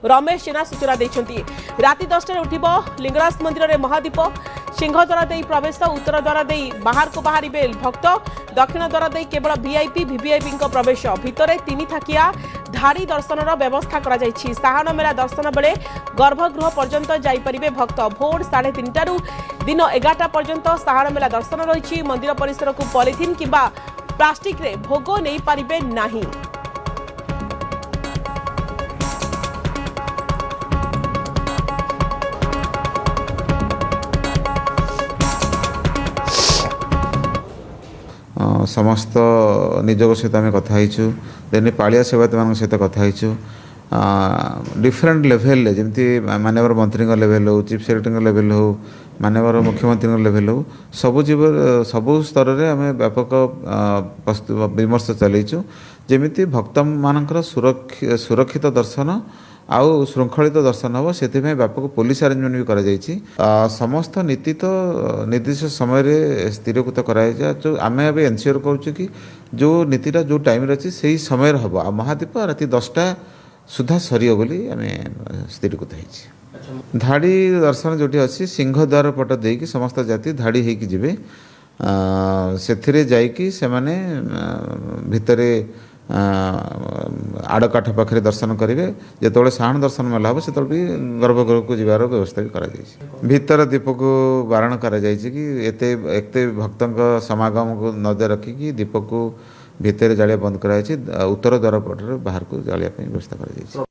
रमेश जेना सूचना देइछंती। राति 10 उठिब लिंगराज मंदिर में महादीप। सिंह द्वारा दे प्रवेश, उत्तर द्वारा दे बाहर को बाहरिबे भक्त। दक्षिण द्वारा दे केवल वीआईपी वीवीआईपी प्रवेश। भितरे 3 थाकिया धाड़ी दर्शनर व्यवस्था करा जायछि। साहान मेला दर्शन बेले गर्भगृह पर्यंत जाई परिबे भक्त। भोर 3:30 दिन 11टा पर्यंत साहान मेला दर्शन रही। मंदिर परिसर को पॉलिथिन किंबा प्लास्टिक रे भोग नहीं पारिबे नाही। समस्त निजोग सहित आम कथा देन पालिया सेवायत मान सहित कथा डिफरेंट लेवल जमी मानवर मंत्री लेवल हो, चीफ सेक्रेटरी लेवल हो, मानवर मुख्यमंत्री लेवल हो, सबू स्तर में आम व्यापक विमर्श चलू जमी भक्त मानकर सुरक्षित दर्शन आउ श्रृंखलित दर्शन हम से व्यापक पुलिस अरेंजमेंट भी करा समस्त नीति तो निर्दिष्ट समय स्थिरीकृत कराई जो आम अभी एनश्योर करुँ कि जो नीतिटा जो टाइम अच्छी से समय हम आ महादीप राति 10टा सुधा सर बोली आम स्थिरीकृत हो। धाड़ी दर्शन जो अच्छी सिंह द्वार पट देकी समस्त जाति धाड़ी होगी जीवे से जाइकी से माने भितरे आड़काठ पाखे दर्शन करेंगे जो साण दर्शन मेला हम से भी गर्भगृह को जीवार व्यवस्था भी कर दीप को बारण कर एते भक्त समागम को नजर रखिकी दीप को भितर जालिया बंद कराई उत्तर द्वार पटे बाहर को जालिया व्यवस्था कर।